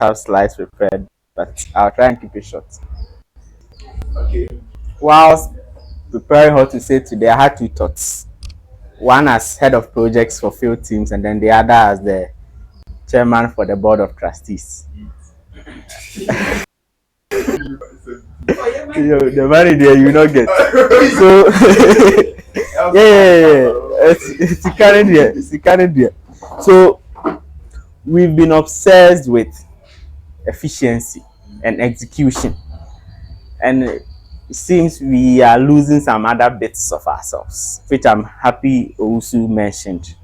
have slides prepared, but I'll try and keep it short. Okay. Whilst preparing what to say today, I had two thoughts. One as head of projects for field teams, and then the other as the chairman for the board of trustees. The money there you not get. So yeah. It's carrying there. So we've been obsessed with efficiency and execution, and it seems we are losing some other bits of ourselves, which I'm happy Owusu mentioned,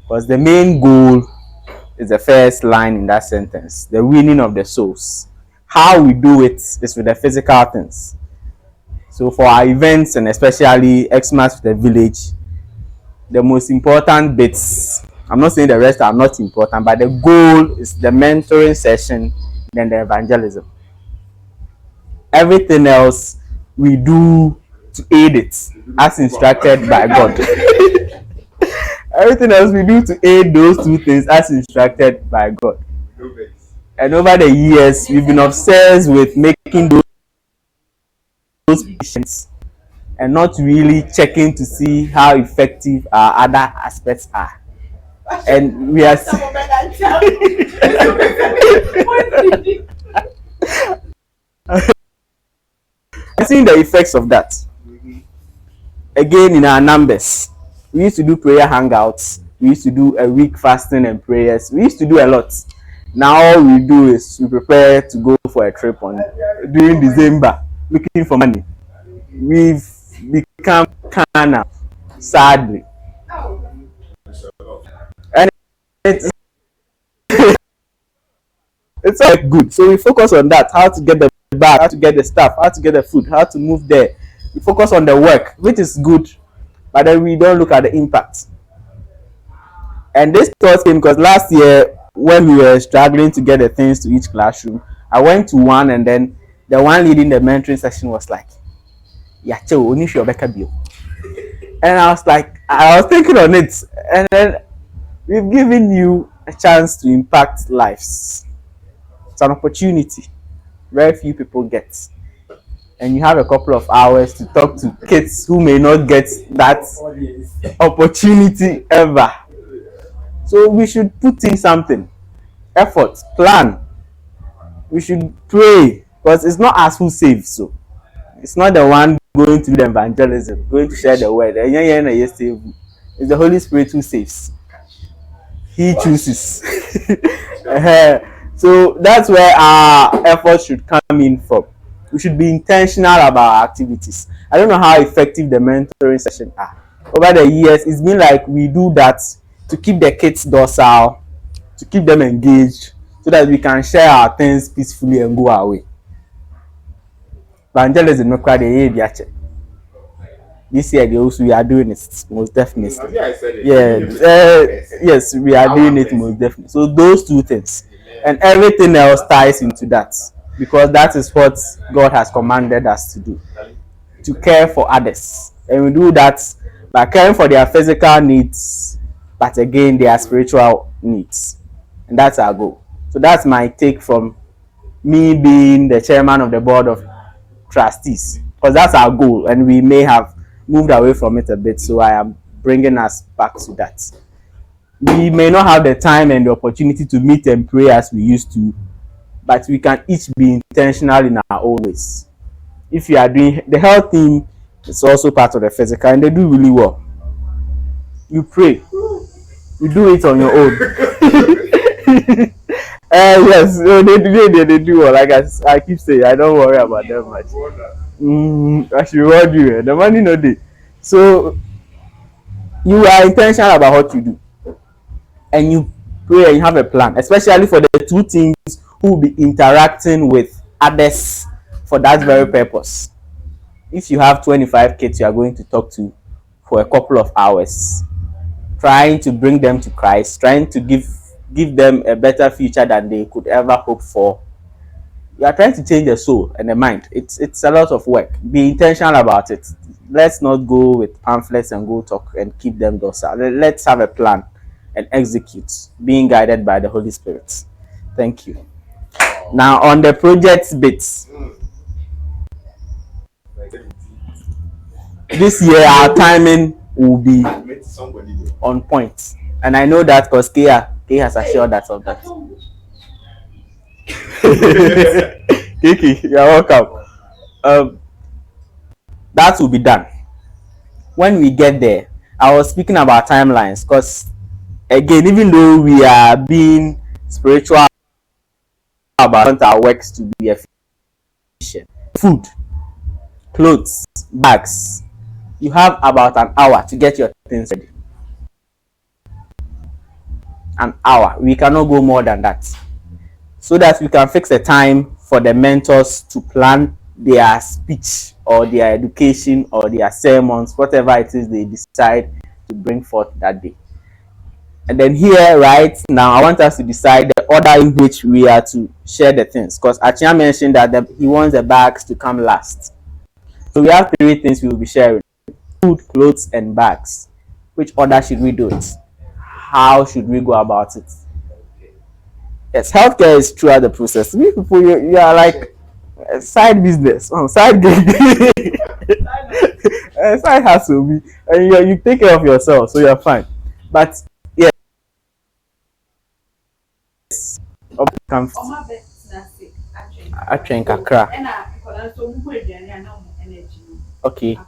because the main goal is the first line in that sentence, the winning of the souls. How we do it is with the physical things. So for our events, and especially Xmas with the village, the most important bits, I'm not saying the rest are not important, but the goal is the mentoring session, then the evangelism. Everything else we do to aid it as instructed by God. Everything else we do to aid those two things as instructed by God. And over the years, we've been obsessed with making those patients and not really checking to see how effective our other aspects are. And we are seeing the effects of that. Again, in our numbers, we used to do prayer hangouts. We used to do a week fasting and prayers. We used to do a lot. Now all we do is we prepare to go for a trip on during December, looking for money. We've become carnal, sadly, and it's all good. So we focus on that: how to get the bag, how to get the staff, how to get the food, how to move there. We focus on the work, which is good, but then we don't look at the impact. And this thought came because last year, when we were struggling to get the things to each classroom, I went to one, and then the one leading the mentoring session was like, "Yache, only your bill." And I was thinking on it, and then we've given you a chance to impact lives. It's an opportunity very few people get, and you have a couple of hours to talk to kids who may not get that opportunity ever. So we should put in something, effort, plan. We should pray, because it's not us who saves. So it's not the one going to do the evangelism, going to share the word. It's the Holy Spirit who saves. He chooses. So that's where our efforts should come in from. We should be intentional about our activities. I don't know how effective the mentoring sessions are. Over the years, it's been like we do that to keep the kids docile, to keep them engaged, so that we can share our things peacefully and go our way. Evangelism, no crowd, this year also we are doing it most definitely. Yes, we are doing it most definitely. So those two things, and everything else ties into that, because that is what God has commanded us to do, to care for others, and we do that by caring for their physical needs, but again their spiritual needs, and that's our goal. So that's my take from me being the chairman of the board of trustees, because that's our goal, and we may have moved away from it a bit, so I am bringing us back to that. We may not have the time and the opportunity to meet and pray as we used to, but we can each be intentional in our own ways. If you are doing the health team, it's also part of the physical, and they do really well. You pray, you do it on your own. Yes, they do well. Like I keep saying, I don't worry about them much. I should reward you. The money no day. So you are intentional about what you do, and you pray and you have a plan, especially for the two teams who will be interacting with others for that very purpose. If you have 25 kids you are going to talk to for a couple of hours, trying to bring them to Christ, trying to give them a better future than they could ever hope for, you are trying to change the soul and the mind. It's a lot of work. Be intentional about it. Let's not go with pamphlets and go talk and keep them docile. Let's have a plan and execute, being guided by the Holy Spirit. Thank you. Now on the project bits, this year our timing will be on point, and I know that because K has assured us of that. Kiki, you're welcome. Um, that will be done. When we get there, I was speaking about timelines because, again, even though we are being spiritual about our works to be efficient, food, clothes, bags, you have about an hour to get your things ready. An hour. We cannot go more than that. So that we can fix a time for the mentors to plan their speech or their education or their sermons, whatever it is they decide to bring forth that day. And then here, right now, I want us to decide the order in which we are to share the things. Because Achia mentioned that he wants the bags to come last. So we have three things we will be sharing: food, clothes, and bags. Which order should we do it? How should we go about it? Yes, healthcare is throughout the process. We people, you are like side business, side gig, side hustle. And you take care of yourself, so you're fine. But yes, come attrain kakra. Okay,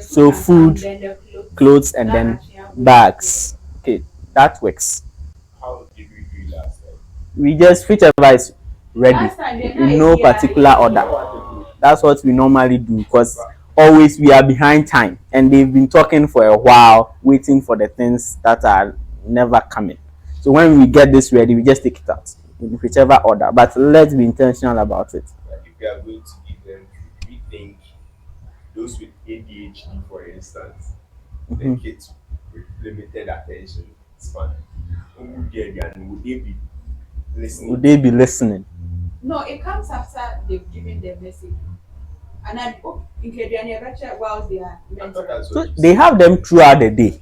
so food, clothes, and then bags. Okay, that works. How did we do last time? We just whichever is ready in no particular order. That's what we normally do because always we are behind time and they've been talking for a while, waiting for the things that are never coming. So when we get this ready, we just take it out in whichever order. But let's be intentional about it. Like if we are going to give them, we think those with ADHD, for instance, the kids with limited attention span, would they be listening? Would they be listening? No, it comes after they've given their message. And I while they are mentoring. So they have them throughout the day.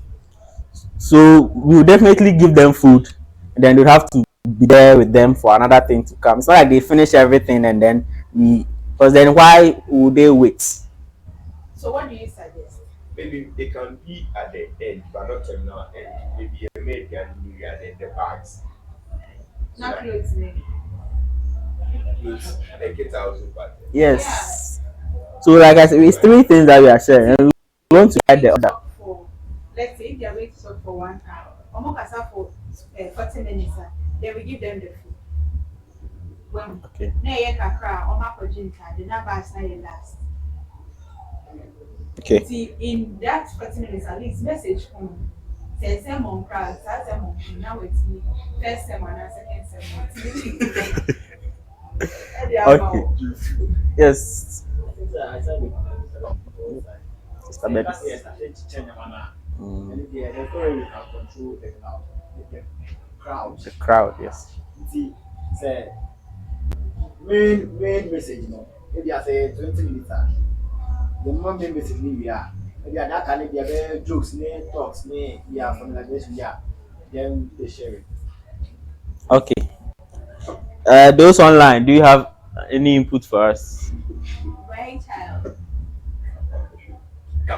So we will definitely give them food, and then they'll have to be there with them for another thing to come. It's not like they finish everything and then because then why would they wait? So what do you suggest? Maybe they can be at the end, but not terminal end. Maybe a maid and then the bags. Not clothes, maybe. Clothes, the kids are also part. Yes. So like I said, it's three things that we are sharing. And we want to add the other. Let's say if they are going to talk for 1 hour, for 40 minutes, then we give them the food. When okay. Okay. See, in that 40 minutes, at least message from say someone crowd, now it's me, first sermon and second sermon. Okay. Yes. The crowd, yes. Main message, maybe I say 20 minutes. The main message we are. Maybe that kind of jokes, talks, familiarization, then they share it. Okay. Those online, do you have any input for us? Right child.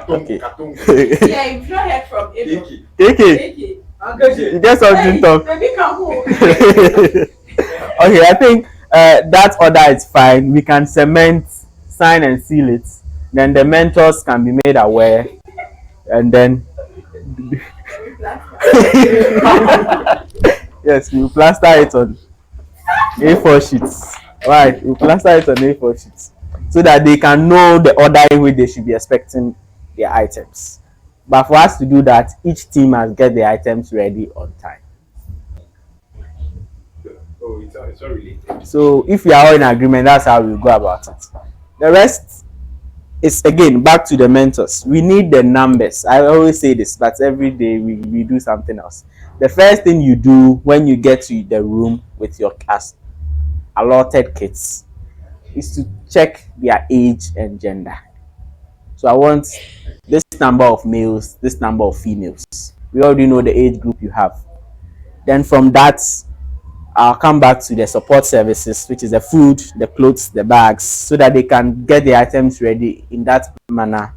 Okay. Yeah, if you don't hear from Kiki. You get something tough. Baby, come home. Okay, I think that order is fine. We can cement, sign, and seal it. Then the mentors can be made aware, and then yes, we plaster it on A4 sheets. Right, we plaster it on A4 sheets so that they can know the order in which they should be expecting their items. But for us to do that, each team must get the items ready on time. Oh, it's all related. So if we are all in agreement, that's how we go about it. The rest is again back to the mentors. We need the numbers. I always say this, but every day we do something else. The first thing you do when you get to the room with your cast allotted kids is to check their age and gender. So I want this number of males, this number of females. We already know the age group you have. Then from that, I'll come back to the support services, which is the food, the clothes, the bags, so that they can get the items ready in that manner.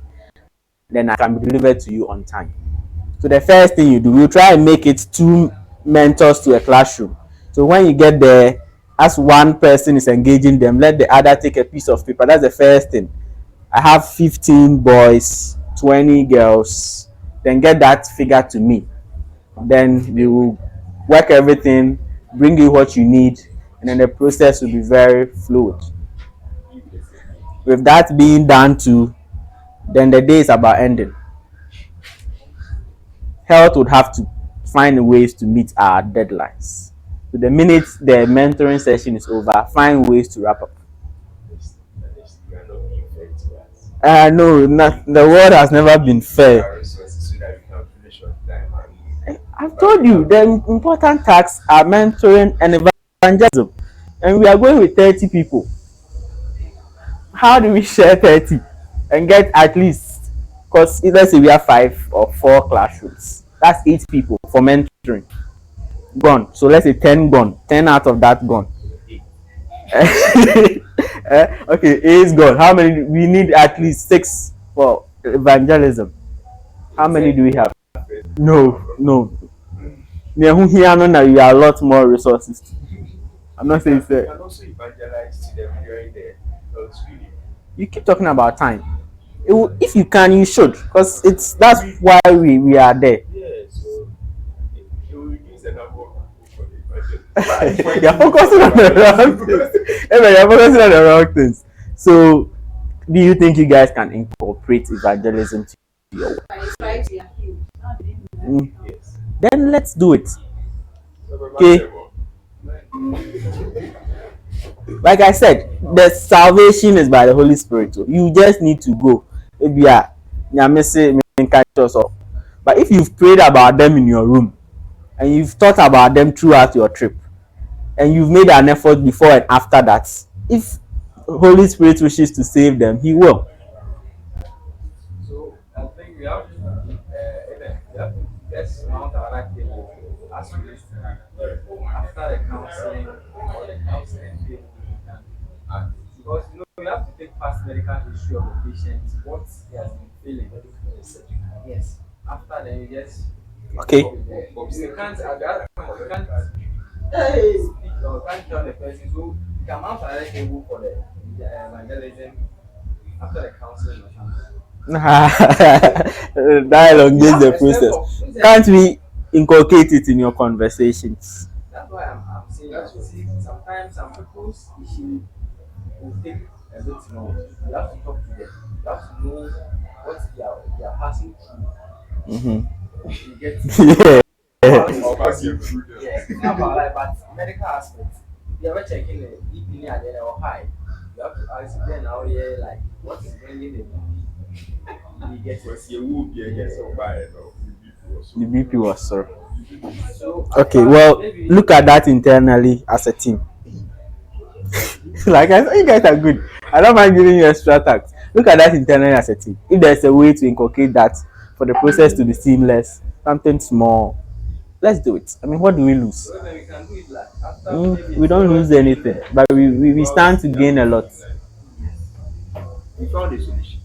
Then I can be delivered to you on time. So the first thing you do, you try and make it two mentors to a classroom. So when you get there, as one person is engaging them, let the other take a piece of paper. That's the first thing. I have 15 boys, 20 girls. Then get that figure to me. Then we will work everything, bring you what you need, and then the process will be very fluid. With that being done too, then the day is about ending. Health would have to find ways to meet our deadlines. So the minute the mentoring session is over, find ways to wrap up. We are not being fair to us. No, not, the world has never been fair. Our resources so that we can finish on time and I've told you the important tasks are mentoring and evangelism, and we are going with 30 people. How do we share 30 and get at least, because let's say we have 5 or 4 classrooms, that's 8 people for mentoring gone. So let's say 10 gone, 10 out of that gone. Okay, A is gone. How many? We need at least 6 for evangelism. How many do we have? No. Near who here know that we are a lot more resources. I'm not saying you fair. can also evangelize to them during the health screening. You keep talking about time. If you can, you should, because that's why we are there. Yeah, so it will reduce the number of people for the evangelism. You're focusing on the wrong things. You're focusing on the wrong things. So, do you think you guys can incorporate evangelism to your work? Yes. Then let's do it. Okay. Like I said, the salvation is by the Holy Spirit. So you just need to go. Maybe but if you've prayed about them in your room and you've thought about them throughout your trip and you've made an effort before and after that, if Holy Spirit wishes to save them, He will. So I think we have to just mount our table as we used to after the counseling or the counseling table because you have to take past medical history of the patient, what he has been feeling. Yes. After then you just Okay. You can't at that point you can't speak or can't tell the person so you can mount our table for the evangelism after the counseling or something. That elongates the process. Can't we inculcate it in your conversations? That's why I'm saying that. See, sometimes some people's issue will take a bit more. You have to talk to them. You have to know what they are passing through. You get Yeah. I'll pass you through them. yeah, it's not about like, but medical aspects. If you ever checking the BP and then or high, you have to ask them now, yeah, like what is bringing the BP? You get it. Because you will be against somebody, no. The BP was so. So Okay, well, look at that internally as a team. Like I said, you guys are good. I don't mind giving you extra tax. Look at that internally as a team. If there's a way to inculcate that for the process to be seamless, something small, let's do it. I mean, what do we lose? so then we can do it like after maybe We don't lose anything, but we stand to gain a lot. We found a solution.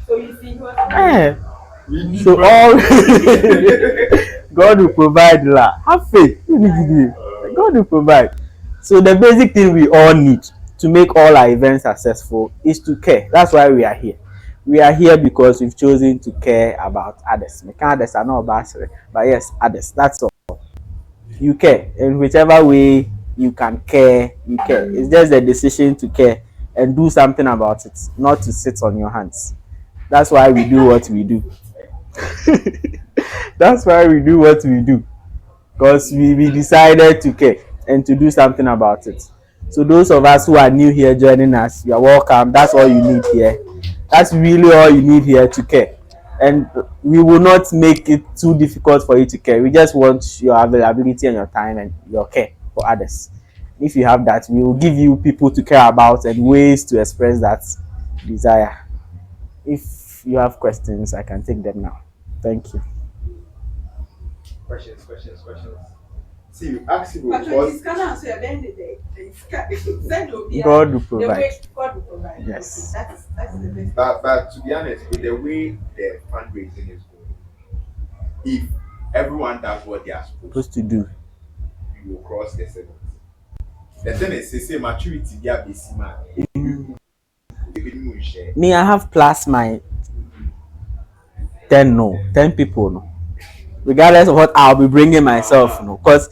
So you see, what Eh, so all God will provide la. Have faith. God will provide. So the basic thing we all need to make all our events successful is to care. That's why we are here. We are here because we've chosen to care about others. Others are not about, but yes, others. That's all. You care in whichever way you can care. You care. It's just a decision to care and do something about it, not to sit on your hands. That's why we do what we do. That's why we do what we do, because we decided to care and to do something about it. So those of us who are new here joining us, you are welcome. That's all you need here. That's really all you need here to care. And we will not make it too difficult for you to care. We just want your availability and your time and your care for others. If you have that, we will give you people to care about and ways to express that desire. If you have questions, I can take them now. Thank you. Questions. See, you ask him But because this can answer at the end of the day. Send Obi, God will the provide. way God will provide. Yes. Okay, that is the best. but to be honest, with the way the fundraising is going, if everyone does what they are supposed Supposed to do. we will cross the 70. The thing is, they say maturity they are busy man. Me, I have plus my 10 people, no. Regardless of what I'll be bringing myself, no, because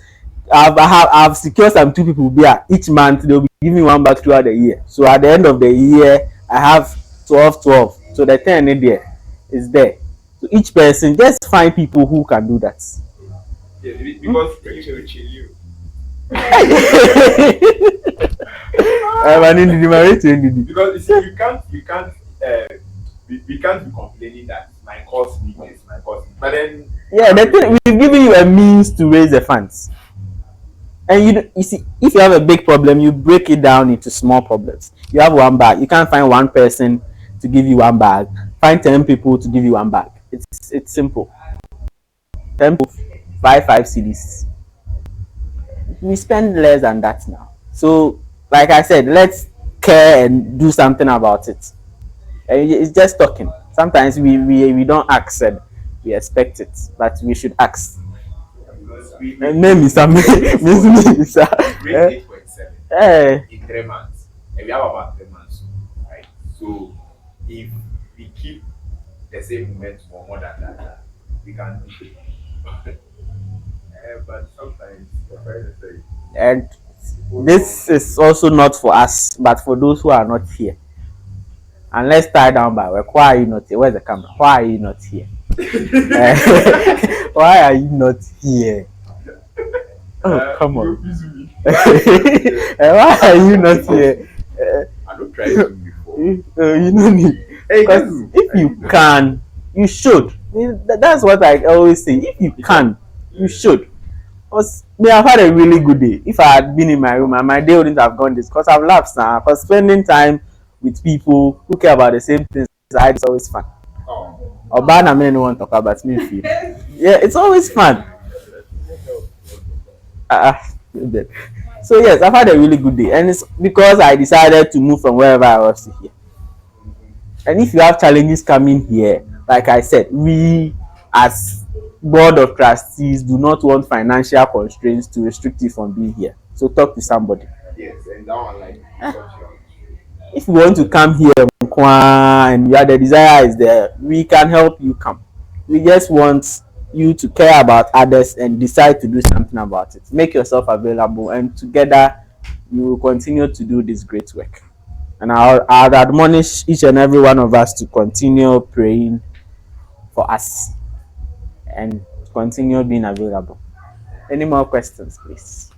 I've secured some 2 people there. Each month they'll be giving me 1 bag throughout the year. So at the end of the year, I have 12. So the 10 in there is there. So each person, just find people who can do that. Yes, because you. Because you see, we can't be complaining that my cost me this, my cost me. But then Yeah, the thing, we've given you a means to raise the funds. And you see, if you have a big problem, you break it down into small problems. You have 1 bag. You can't find one person to give you 1 bag. Find 10 people to give you 1 bag. It's simple. 10 people, five CDs. We spend less than that now. So, like I said, let's care and do something about it. And it's just talking. Sometimes we don't ask and we expect it, but we should ask. Name is a raised Eh? 8.7 Eh. in 3 months, and we have about 3 months, right? So if we keep the same momentum or more than that, we can do it. But sometimes the parents say, And this is also not for us, but for those who are not here. And let's tie down by work. Why are you not here? Where's the camera? Why are you not here? Why are you not here? Oh, come on. Why are you not here? I don't try to before. You don't need. Because if you can, you should. That's what I always say. If you can, you should. Because me, I've had a really good day. If I had been in my room, my day wouldn't have gone this. Because I've laughed now. Because spending time with people who care about the same things is always fun. Or bad, I mean, anyone talk about me. Feel. Yeah, it's always fun. So yes, I've had a really good day, and it's because I decided to move from wherever I was to here. And if you have challenges coming here, like I said, we as board of trustees do not want financial constraints to restrict you from being here. So talk to somebody. Yes, and that one like If you want to come here and the desire is there, we can help you come. We just want you to care about others and decide to do something about it. Make yourself available, and together you will continue to do this great work. And I'll admonish each and every one of us to continue praying for us and continue being available. Any more questions, please?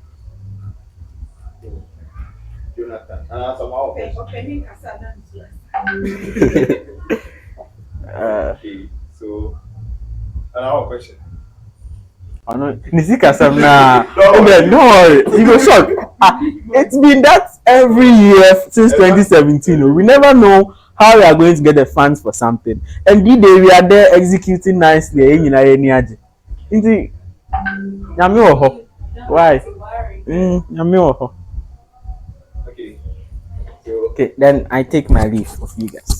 Jonathan. And that's about Opening Kasada. okay, so another question. Oh no, Nisika Samna. Don't worry, you go shock. It's been that every year since 2017. We never know how we are going to get the funds for something. And we are there executing nicely. Inti, Nyame oho. Why? Nyame oho. Okay. Okay, then I take my leave of you guys.